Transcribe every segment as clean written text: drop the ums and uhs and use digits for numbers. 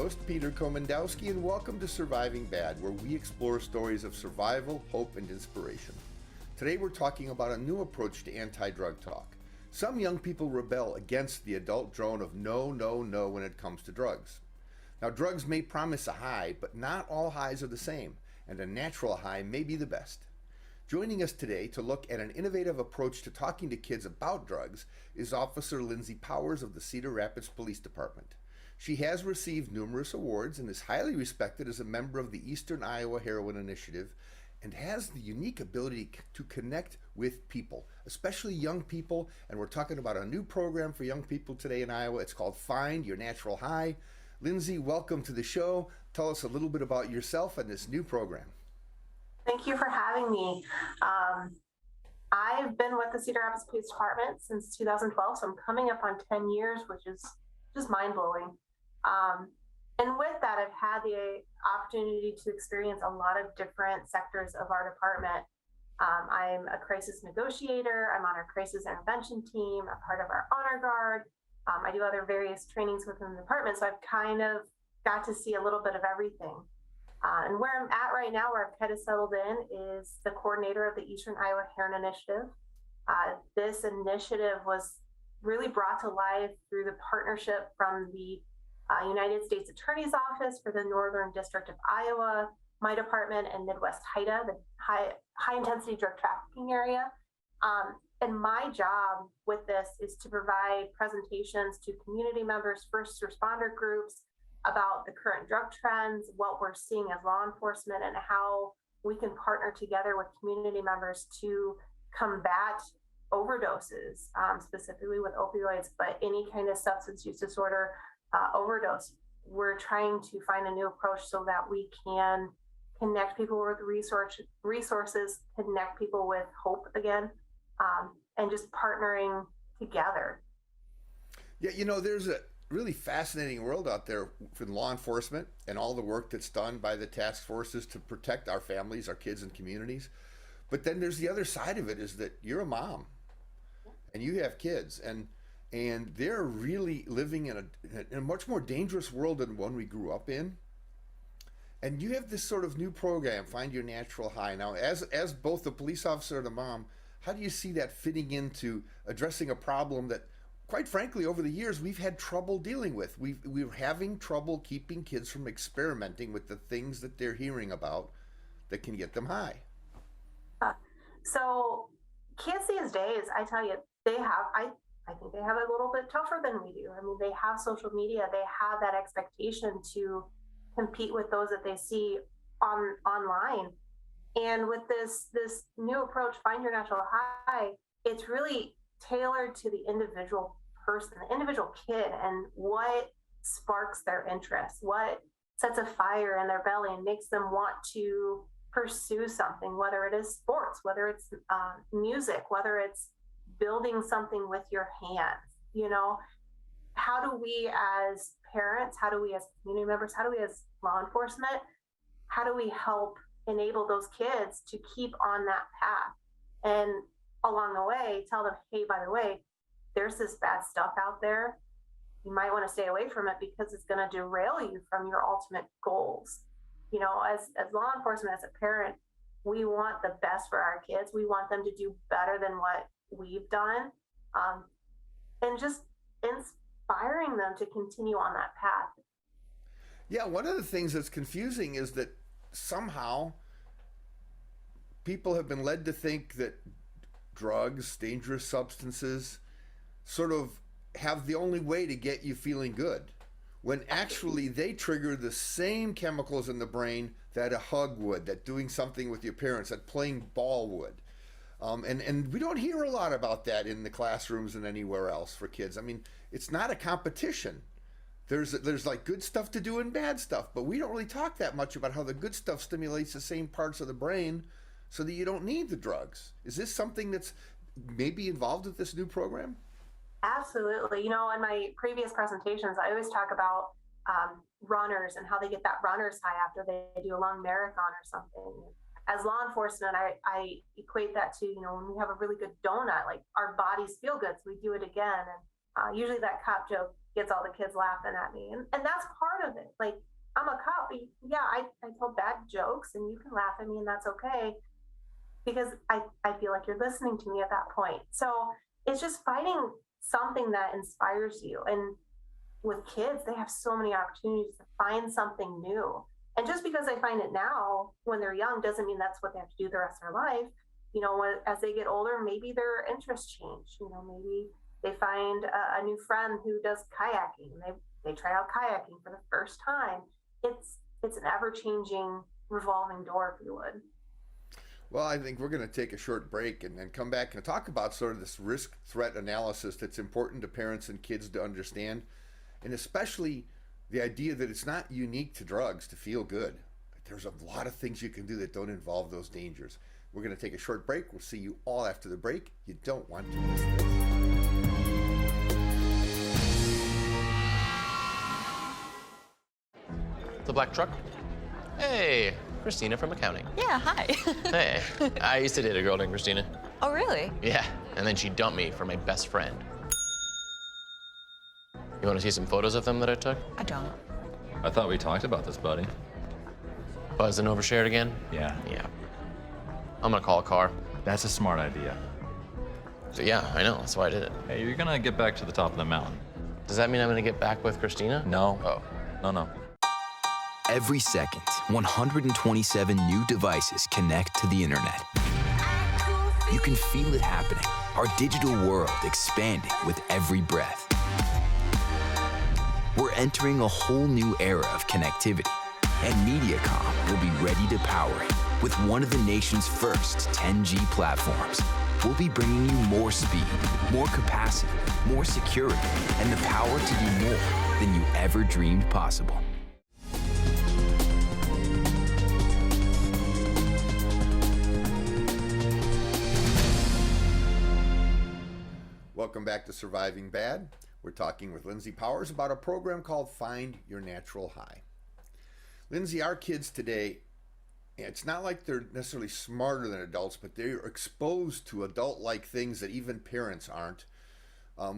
host, Peter Komendowski, and welcome to Surviving Bad, where we explore stories of survival, hope, and inspiration. Today we're talking about a new approach to anti-drug talk. Some young people rebel against the adult drone of no, no, no when it comes to drugs. Now, drugs may promise a high, but not all highs are the same, and a natural high may be the best. Joining us today to look at an innovative approach to talking to kids about drugs is Officer Lindsay Powers of the Cedar Rapids Police Department. She has received numerous awards and is highly respected as a member of the Eastern Iowa Heroin Initiative and has the unique ability to connect with people, especially young people. And we're talking about a new program for young people today in Iowa. It's called Find Your Natural High. Lindsay, welcome to the show. Tell us a little bit about yourself and this new program. Thank you for having me. I've been with the Cedar Rapids Police Department since 2012, so I'm coming up on 10 years, which is just mind-blowing. And with that, I've had the opportunity to experience a lot of different sectors of our department. I'm a crisis negotiator. I'm on our crisis intervention team, a part of our honor guard. I do other various trainings within the department, so I've kind of got to see a little bit of everything. And where I'm at right now, where I've kind of settled in, is the coordinator of the Eastern Iowa Heroin Initiative. This initiative was really brought to life through the partnership from the United States Attorney's Office for the Northern District of Iowa, my department, and Midwest HIDTA, the high intensity drug trafficking area. And my job with this is to provide presentations to community members, first responder groups, about the current drug trends, what we're seeing as law enforcement, and how we can partner together with community members to combat overdoses, specifically with opioids, but any kind of substance use disorder overdose. We're trying to find a new approach so that we can connect people with resources, connect people with hope again, and just partnering together. Yeah, you know, there's a really fascinating world out there for law enforcement and all the work that's done by the task forces to protect our families, our kids, and communities. But then there's the other side of it, is that you're a mom and you have kids, and they're really living in a much more dangerous world than one we grew up in. And you have this sort of new program, Find Your Natural High. Now, as both the police officer and a mom, how do you see that fitting into addressing a problem that, quite frankly, over the years, we've had trouble dealing with? We're having trouble keeping kids from experimenting with the things that they're hearing about that can get them high. So kids these days, I tell you, I think they have it a little bit tougher than we do. I mean, they have social media. They have that expectation to compete with those that they see online. And with this new approach, Find Your Natural High, it's really tailored to the individual person, the individual kid, and what sparks their interest, what sets a fire in their belly and makes them want to pursue something, whether it is sports, whether it's music, whether it's building something with your hands. You know, how do we as parents, how do we as community members, how do we as law enforcement, how do we help enable those kids to keep on that path? And along the way, tell them, hey, by the way, there's this bad stuff out there. You might want to stay away from it because it's going to derail you from your ultimate goals. You know, as law enforcement, as a parent, we want the best for our kids. We want them to do better than what we've done, and just inspiring them to continue on that path. Yeah, one of the things that's confusing is that somehow people have been led to think that drugs, dangerous substances, sort of have the only way to get you feeling good, when actually they trigger the same chemicals in the brain that a hug would, that doing something with your parents, that playing ball would. And we don't hear a lot about that in the classrooms and anywhere else for kids. I mean, it's not a competition. There's like good stuff to do and bad stuff, but we don't really talk that much about how the good stuff stimulates the same parts of the brain so that you don't need the drugs. Is this something that's maybe involved with this new program? Absolutely. You know, in my previous presentations, I always talk about runners and how they get that runner's high after they do a long marathon or something. As law enforcement, I equate that to, you know, when we have a really good donut, like our bodies feel good, so we do it again. And Usually that cop joke gets all the kids laughing at me. And that's part of it. Like, I'm a cop. Yeah, I tell bad jokes and you can laugh at me and that's okay because I feel like you're listening to me at that point. So it's just finding something that inspires you. And with kids, they have so many opportunities to find something new. And just because they find it now when they're young doesn't mean that's what they have to do the rest of their life. As they get older, maybe their interests change. Maybe they find a new friend who does kayaking. They try out kayaking for the first time. It's an ever changing revolving door, if you would. Well, I think we're going to take a short break and then come back and talk about sort of this risk threat analysis that's important to parents and kids to understand, and especially the idea that it's not unique to drugs to feel good. There's a lot of things you can do that don't involve those dangers. We're going to take a short break. We'll see you all after the break. You don't want to miss this. The black truck? Hey, Christina from accounting. Yeah, hi. Hey, I used to date a girl named Christina. Oh, really? Yeah, and then she dumped me for my best friend. You want to see some photos of them that I took? I don't. I thought we talked about this, buddy. Buzzed and overshared again? Yeah. Yeah. I'm gonna call a car. That's a smart idea. So yeah, I know, that's why I did it. Hey, you're gonna get back to the top of the mountain. Does that mean I'm gonna get back with Christina? No. Oh. No. Every second, 127 new devices connect to the internet. You can feel it happening, our digital world expanding with every breath. We're entering a whole new era of connectivity, and MediaCom will be ready to power it with one of the nation's first 10G platforms. We'll be bringing you more speed, more capacity, more security, and the power to do more than you ever dreamed possible. Welcome back to Surviving Bad. We're talking with Lindsay Powers about a program called Find Your Natural High. Lindsay, our kids today, it's not like they're necessarily smarter than adults, but they're exposed to adult-like things that even parents aren't.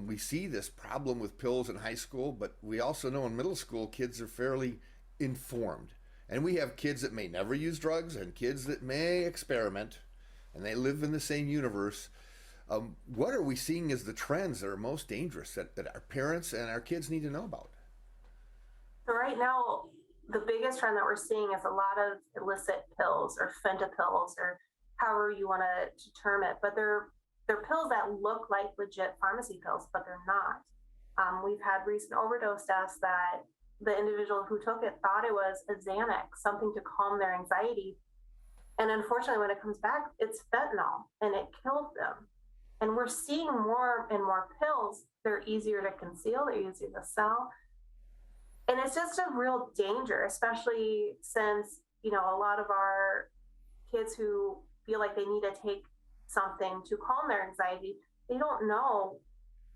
We see this problem with pills in high school, but we also know in middle school kids are fairly informed. And we have kids that may never use drugs and kids that may experiment, and they live in the same universe. What are we seeing as the trends that are most dangerous that our parents and our kids need to know about? So right now, the biggest trend that we're seeing is a lot of illicit pills or fentanyls or however you want to term it, but they're pills that look like legit pharmacy pills, but they're not. We've had recent overdose deaths that the individual who took it thought it was a Xanax, something to calm their anxiety. And unfortunately, when it comes back, it's fentanyl and it killed them. And we're seeing more and more pills. They're easier to conceal, they're easier to sell. And it's just a real danger, especially since, a lot of our kids who feel like they need to take something to calm their anxiety, they don't know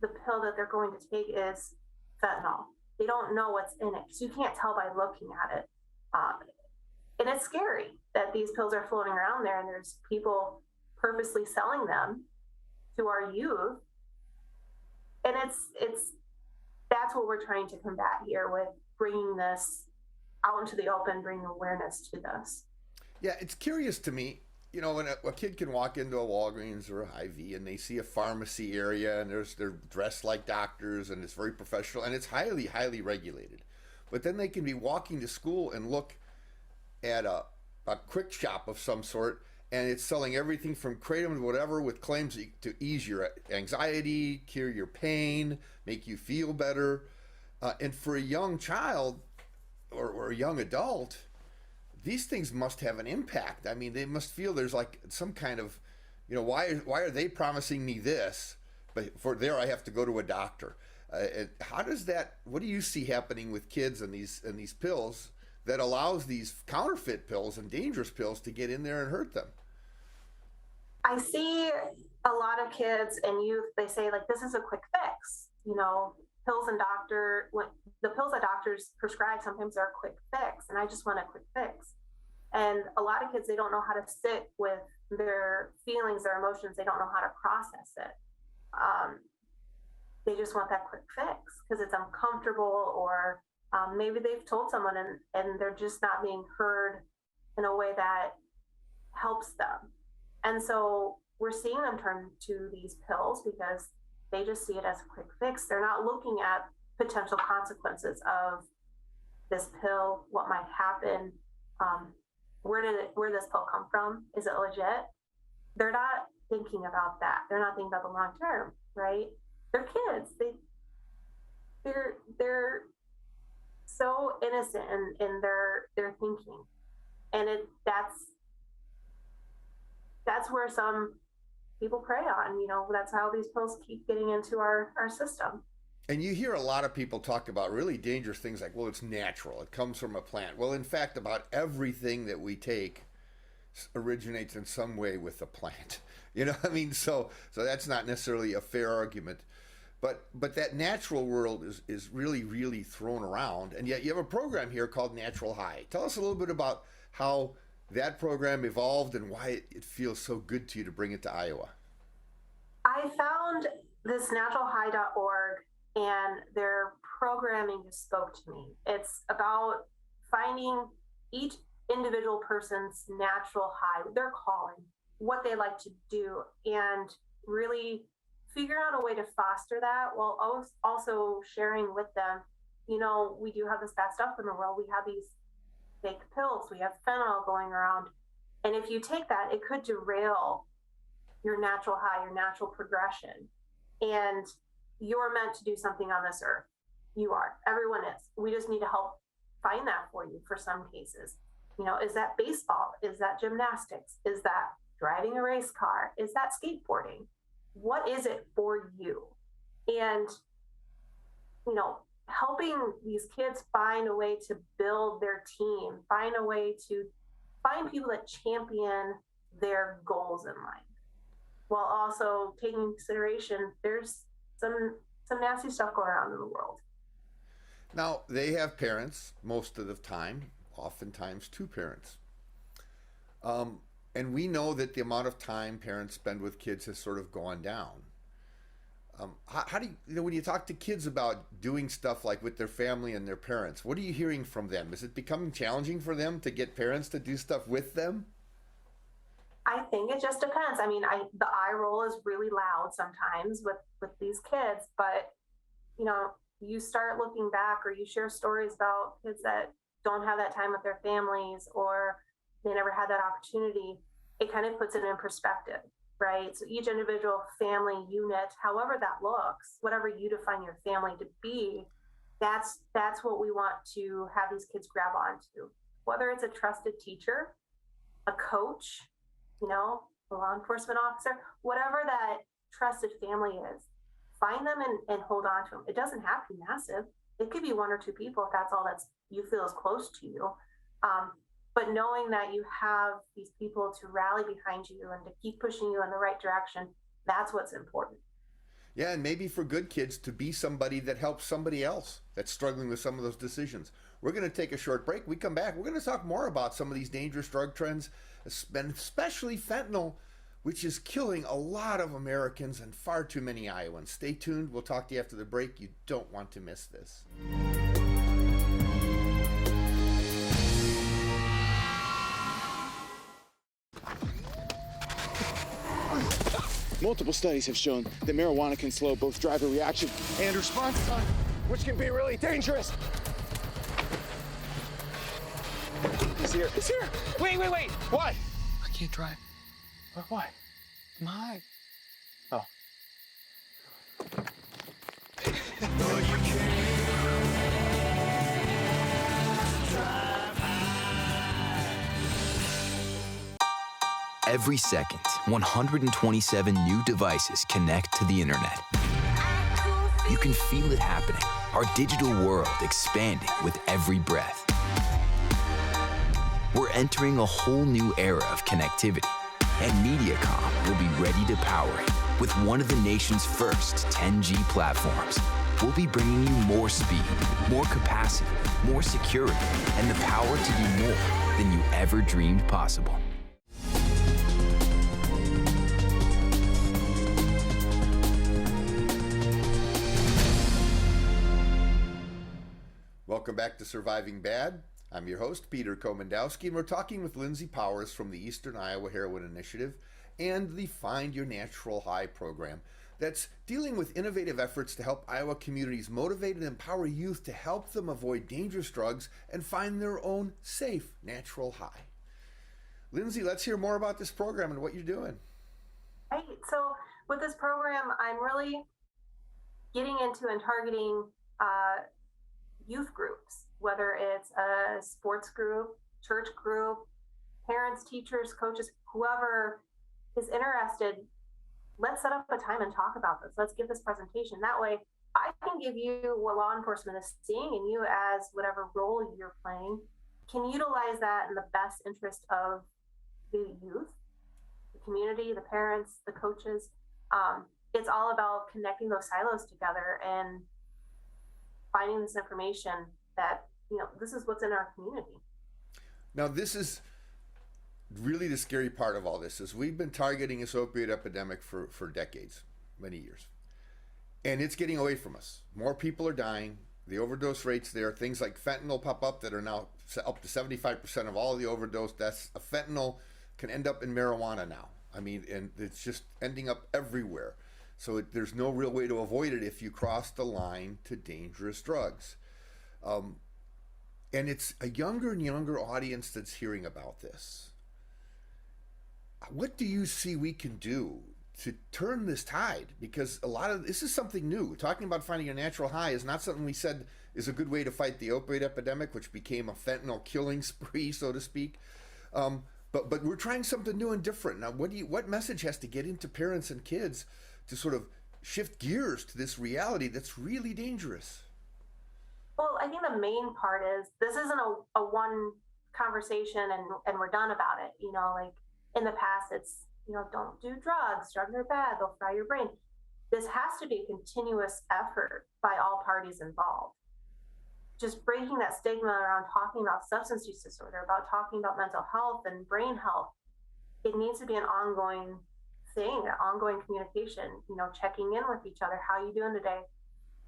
the pill that they're going to take is fentanyl. They don't know what's in it. So you can't tell by looking at it. And it's scary that these pills are floating around there and there's people purposely selling them to our youth. And that's what we're trying to combat here with bringing this out into the open, bringing awareness to this. Yeah, it's curious to me, when a kid can walk into a Walgreens or a Hy-Vee and they see a pharmacy area and they're dressed like doctors and it's very professional and it's highly, highly regulated. But then they can be walking to school and look at a quick shop of some sort and it's selling everything from kratom to whatever with claims to ease your anxiety, cure your pain, make you feel better. And for a young child or a young adult, these things must have an impact. I mean, they must feel there's like some kind of, why are they promising me this, but for there I have to go to a doctor. How does that? What do you see happening with kids and these pills that allows these counterfeit pills and dangerous pills to get in there and hurt them? I see a lot of kids and youth, they say like, this is a quick fix, pills and the pills that doctors prescribe, sometimes are a quick fix. And I just want a quick fix. And a lot of kids, they don't know how to sit with their feelings, their emotions. They don't know how to process it. they just want that quick fix because it's uncomfortable, or maybe they've told someone and they're just not being heard in a way that helps them. And so we're seeing them turn to these pills because they just see it as a quick fix. They're not looking at potential consequences of this pill, what might happen, where did this pill come from? Is it legit? They're not thinking about that. They're not thinking about the long term, right? They're kids. They're so innocent in their thinking, and that's where some people prey on. That's how these pills keep getting into our system. And you hear a lot of people talk about really dangerous things like, well, it's natural. It comes from a plant. Well, in fact, about everything that we take originates in some way with the plant. So that's not necessarily a fair argument. But that natural world is really, really thrown around. And yet you have a program here called Natural High. Tell us a little bit about how that program evolved and why it feels so good to you to bring it to Iowa. I found this naturalhigh.org, and their programming just spoke to me. It's about finding each individual person's natural high, their calling, what they like to do, and really figure out a way to foster that while also sharing with them, we do have this bad stuff in the world. We have these fake pills, we have fentanyl going around. And if you take that, it could derail your natural high, your natural progression. And you're meant to do something on this earth. You are. Everyone is. We just need to help find that for you for some cases. Is that baseball? Is that gymnastics? Is that driving a race car? Is that skateboarding? What is it for you? And, helping these kids find a way to build their team, find a way to find people that champion their goals in life, while also taking into consideration there's some nasty stuff going around in the world. Now, they have parents most of the time, oftentimes two parents. And we know that the amount of time parents spend with kids has sort of gone down. How do you, when you talk to kids about doing stuff like with their family and their parents, what are you hearing from them? Is it becoming challenging for them to get parents to do stuff with them? I think it just depends. I mean, the eye roll is really loud sometimes with these kids, but you start looking back, or you share stories about kids that don't have that time with their families, or they never had that opportunity. It kind of puts it in perspective, right? So each individual family unit, however that looks, whatever you define your family to be, that's what we want to have these kids grab onto. Whether it's a trusted teacher, a coach, a law enforcement officer, whatever that trusted family is, find them and hold on to them. It doesn't have to be massive. It could be one or two people if that's all that you feel is close to you. But knowing that you have these people to rally behind you and to keep pushing you in the right direction, that's what's important. Yeah, and maybe for good kids to be somebody that helps somebody else that's struggling with some of those decisions. We're going to take a short break. We come back, we're going to talk more about some of these dangerous drug trends, especially fentanyl, which is killing a lot of Americans and far too many Iowans. Stay tuned. We'll talk to you after the break. You don't want to miss this. Multiple studies have shown that marijuana can slow both driver reaction and response time, which can be really dangerous. He's here. He's here. Wait. What? I can't drive. Why? My. Oh. Every second, 127 new devices connect to the internet. You can feel it happening. Our digital world expanding with every breath. We're entering a whole new era of connectivity, and MediaCom will be ready to power it with one of the nation's first 10G platforms. We'll be bringing you more speed, more capacity, more security, and the power to do more than you ever dreamed possible. Welcome back to Surviving Bad. I'm your host, Peter Komendowski, and we're talking with Lindsay Powers from the Eastern Iowa Heroin Initiative and the Find Your Natural High program that's dealing with innovative efforts to help Iowa communities motivate and empower youth to help them avoid dangerous drugs and find their own safe natural high. Lindsay, let's hear more about this program and what you're doing. Right. So with this program, I'm really getting into and targeting youth groups, whether it's a sports group, church group, parents, teachers, coaches, whoever is interested. Let's set up a time and talk about this. Let's give this presentation. That way I can give you what law enforcement is seeing, and you, as whatever role you're playing, can utilize that in the best interest of the youth, the community, the parents, the coaches. It's all about connecting those silos together and finding this information that, this is what's in our community. Now, this is really the scary part of all this, is we've been targeting this opioid epidemic for decades, many years. And it's getting away from us. More people are dying. The overdose rates there, things like fentanyl pop up that are now up to 75% of all the overdose deaths. A fentanyl can end up in marijuana now. I mean, and it's just ending up everywhere. So there's no real way to avoid it if you cross the line to dangerous drugs. And it's a younger and younger audience that's hearing about this. What do you see we can do to turn this tide? Because a lot of this is something new. Talking about finding a natural high is not something we said is a good way to fight the opioid epidemic, which became a fentanyl killing spree, so to speak. But we're trying something new and different. Now, what message has to get into parents and kids to sort of shift gears to this reality that's really dangerous? Well, I think the main part is this isn't a one conversation and we're done about it. Like in the past, it's, don't do drugs. Drugs are bad. They'll fry your brain. This has to be a continuous effort by all parties involved. Just breaking that stigma around talking about substance use disorder, about talking about mental health and brain health. It needs to be an ongoing thing, an ongoing communication, checking in with each other. How are you doing today?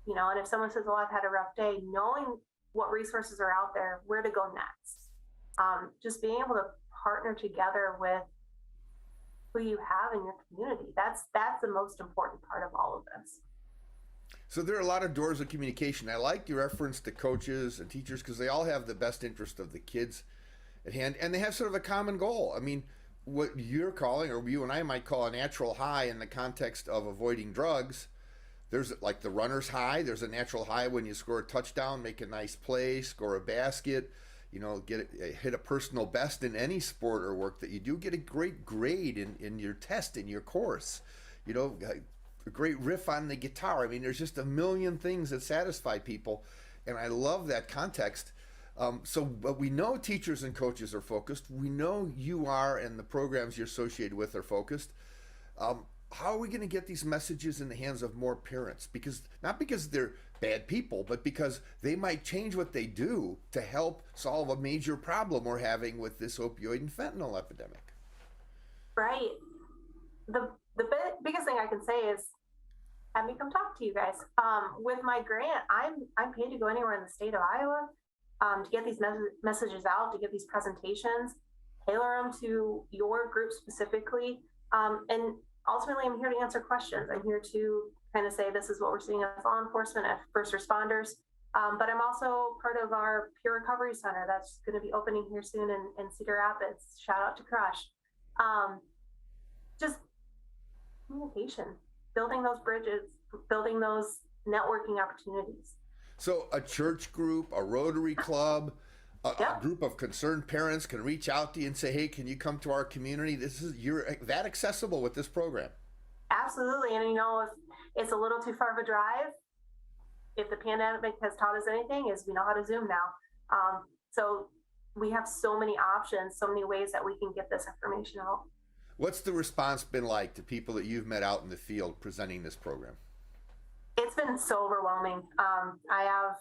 And if someone says, well, I've had a rough day, knowing what resources are out there, where to go next. Just being able to partner together with who you have in your community. That's the most important part of all of this. So there are a lot of doors of communication. I like your reference to coaches and teachers because they all have the best interest of the kids at hand, and they have sort of a common goal. I mean, what you're calling, or you and I might call, a natural high in the context of avoiding drugs. There's like the runner's high. There's a natural high when you score a touchdown, make a nice play, score a basket, hit a personal best in any sport or work that you do, get a great grade in your test, in your course, a great riff on the guitar. I mean, there's just a million things that satisfy people, and I love that context. But we know teachers and coaches are focused. We know you are, and the programs you're associated with are focused. How are we going to get these messages in the hands of more parents? Not because they're bad people, but because they might change what they do to help solve a major problem we're having with this opioid and fentanyl epidemic. Right. The biggest thing I can say is have me come talk to you guys. With my grant, I'm paid to go anywhere in the state of Iowa to get these messages out, to get these presentations, tailor them to your group specifically. And ultimately, I'm here to answer questions. I'm here to kind of say, this is what we're seeing as law enforcement, as first responders. But I'm also part of our peer recovery center that's going to be opening here soon in Cedar Rapids. Shout out to Crush. Just communication, building those bridges, building those networking opportunities. So a church group, a Rotary Club, a group of concerned parents can reach out to you and say, hey, can you come to our community? You're that accessible with this program. Absolutely. And if it's a little too far of a drive, if the pandemic has taught us anything, is we know how to Zoom now. So we have so many options, so many ways that we can get this information out. What's the response been like to people that you've met out in the field presenting this program? It's been so overwhelming. I have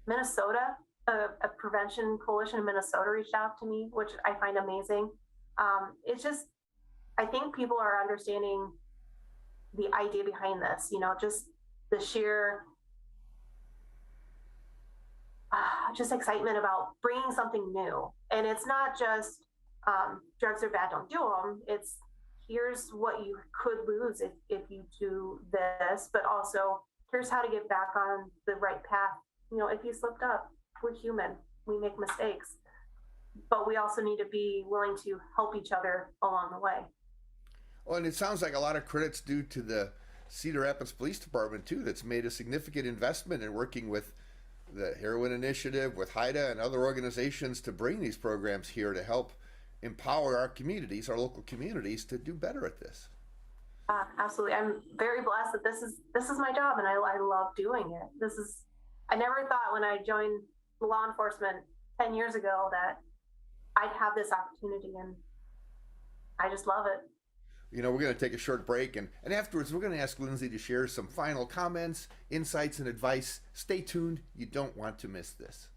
Minnesota, a prevention coalition in Minnesota reached out to me, which I find amazing. It's just, I think people are understanding the idea behind this, just the sheer just excitement about bringing something new. And it's not just drugs are bad, don't do them. It's here's what you could lose if you do this, but also here's how to get back on the right path. If you slipped up, we're human, we make mistakes, but we also need to be willing to help each other along the way. Well, and it sounds like a lot of credit's due to the Cedar Rapids Police Department too, that's made a significant investment in working with the Heroin Initiative, with HIDA and other organizations to bring these programs here to help empower our communities, our local communities, to do better at this. Absolutely. I'm very blessed that this is my job, and I love doing it. I never thought when I joined law enforcement 10 years ago that I'd have this opportunity, and I just love it. We're going to take a short break, and afterwards we're going to ask Lindsay to share some final comments, insights, and advice. Stay tuned. You don't want to miss this.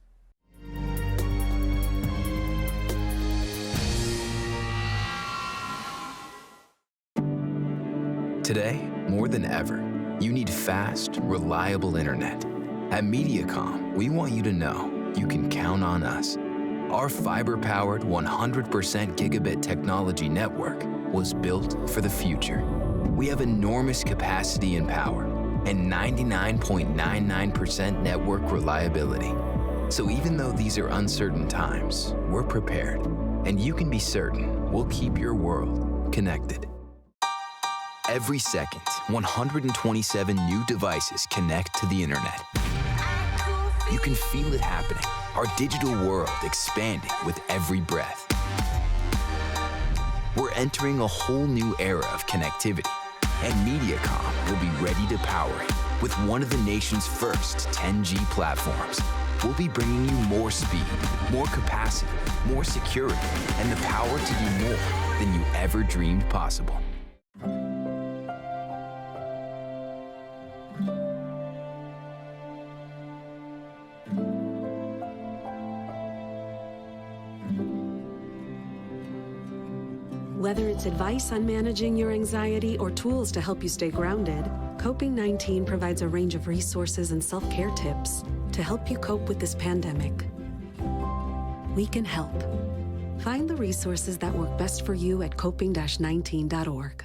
Today, more than ever, you need fast, reliable internet. At MediaCom, we want you to know you can count on us. Our fiber-powered 100% gigabit technology network was built for the future. We have enormous capacity and power and 99.99% network reliability. So even though these are uncertain times, we're prepared. And you can be certain we'll keep your world connected. Every second, 127 new devices connect to the internet. You can feel it happening, our digital world expanding with every breath. We're entering a whole new era of connectivity, and MediaCom will be ready to power it with one of the nation's first 10G platforms. We'll be bringing you more speed, more capacity, more security, and the power to do more than you ever dreamed possible. Whether it's advice on managing your anxiety or tools to help you stay grounded, Coping-19 provides a range of resources and self-care tips to help you cope with this pandemic. We can help. Find the resources that work best for you at coping-19.org.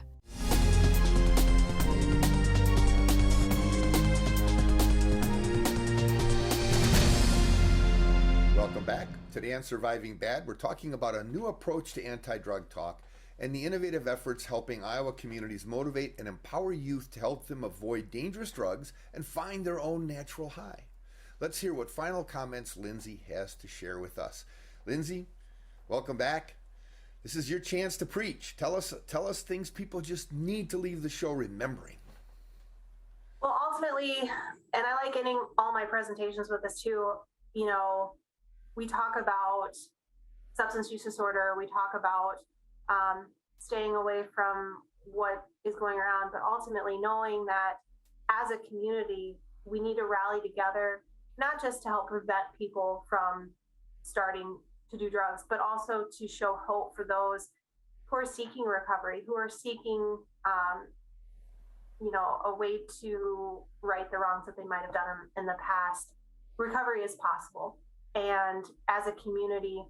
Welcome back. Today on Surviving Bad, we're talking about a new approach to anti-drug talk and the innovative efforts helping Iowa communities motivate and empower youth to help them avoid dangerous drugs and find their own natural high. Let's hear what final comments Lindsay has to share with us. Lindsay, welcome back. This is your chance to preach. Tell us things people just need to leave the show remembering. Well, ultimately, and I like ending all my presentations with this too, we talk about substance use disorder, we talk about staying away from what is going around, but ultimately knowing that as a community, we need to rally together, not just to help prevent people from starting to do drugs, but also to show hope for those who are seeking recovery, who are seeking, a way to right the wrongs that they might have done in the past. Recovery is possible. And as a community,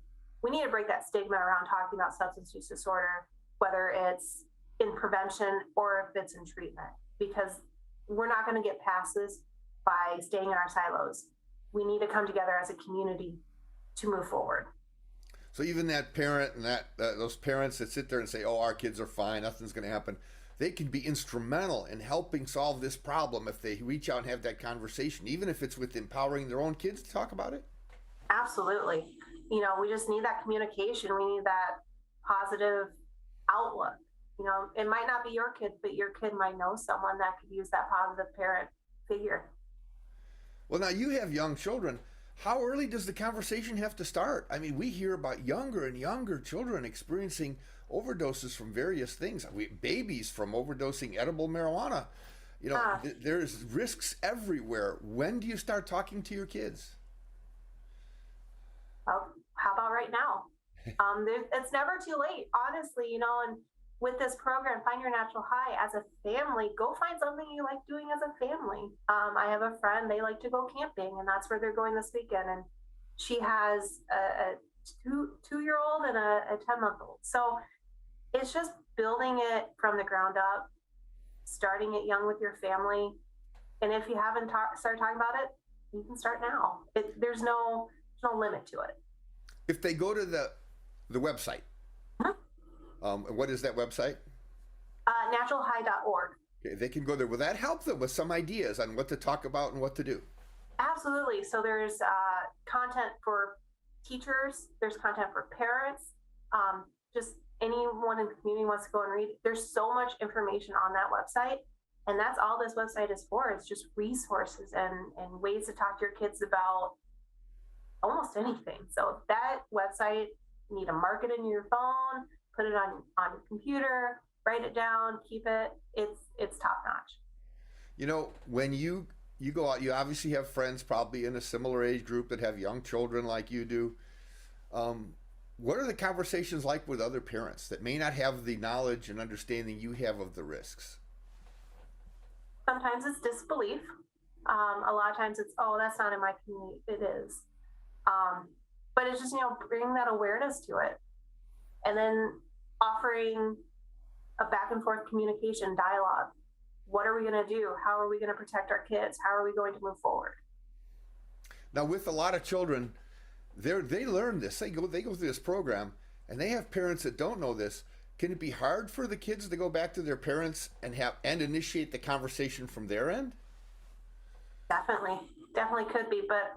we need to break that stigma around talking about substance use disorder, whether it's in prevention or if it's in treatment, because we're not going to get past this by staying in our silos. We need to come together as a community to move forward. So even that parent and those parents that sit there and say, oh, our kids are fine, nothing's going to happen, they can be instrumental in helping solve this problem if they reach out and have that conversation, even if it's with empowering their own kids to talk about it? Absolutely. We just need that communication. We need that positive outlook. It might not be your kid, but your kid might know someone that could use that positive parent figure. Well, now you have young children. How early does the conversation have to start? I mean, we hear about younger and younger children experiencing overdoses from various things. Babies from overdosing edible marijuana. There's risks everywhere. When do you start talking to your kids? Well, how about right now? It's never too late, honestly, and with this program, Find Your Natural High, as a family, go find something you like doing as a family. I have a friend, they like to go camping, and that's where they're going this weekend. And she has a two-year-old and a 10-month-old. So it's just building it from the ground up, starting it young with your family. And if you haven't started talking about it, you can start now. There's no limit to it. If they go to the website, what is that website? Naturalhigh.org. Okay, they can go there. Will that help them with some ideas on what to talk about and what to do? Absolutely. So there's content for teachers. There's content for parents. Just anyone in the community wants to go and read. There's so much information on that website. And that's all this website is for. It's just resources and ways to talk to your kids about almost anything. So that website, you need to mark it in your phone, put it on your computer, write it down, keep it. It's top notch. You know, when you go out, you obviously have friends probably in a similar age group that have young children like you do. What are the conversations like with other parents that may not have the knowledge and understanding you have of the risks? Sometimes it's disbelief. A lot of times it's, oh, that's not in my community. It is. But it's just, bringing that awareness to it. And then offering a back and forth communication dialogue. What are we going to do? How are we going to protect our kids? How are we going to move forward? Now, with a lot of children, they learn this. They go through this program, and they have parents that don't know this. Can it be hard for the kids to go back to their parents and initiate the conversation from their end? Definitely could be. But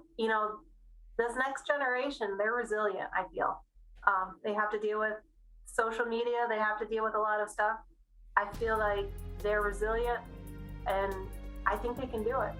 this next generation, they're resilient. I feel they have to deal with social media. They have to deal with a lot of stuff. I feel like they're resilient, and I think they can do it.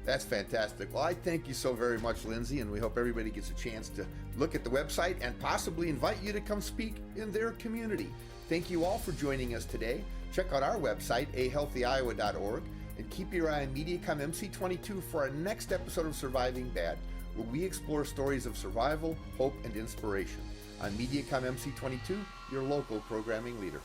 That's fantastic. Well, I thank you so very much, Lindsay, and we hope everybody gets a chance to look at the website and possibly invite you to come speak in their community. Thank you all for joining us today. Check out our website, ahealthyiowa.org, and keep your eye on Mediacom MC22 for our next episode of Surviving Bad, where we explore stories of survival, hope, and inspiration. On Mediacom MC22, your local programming leader.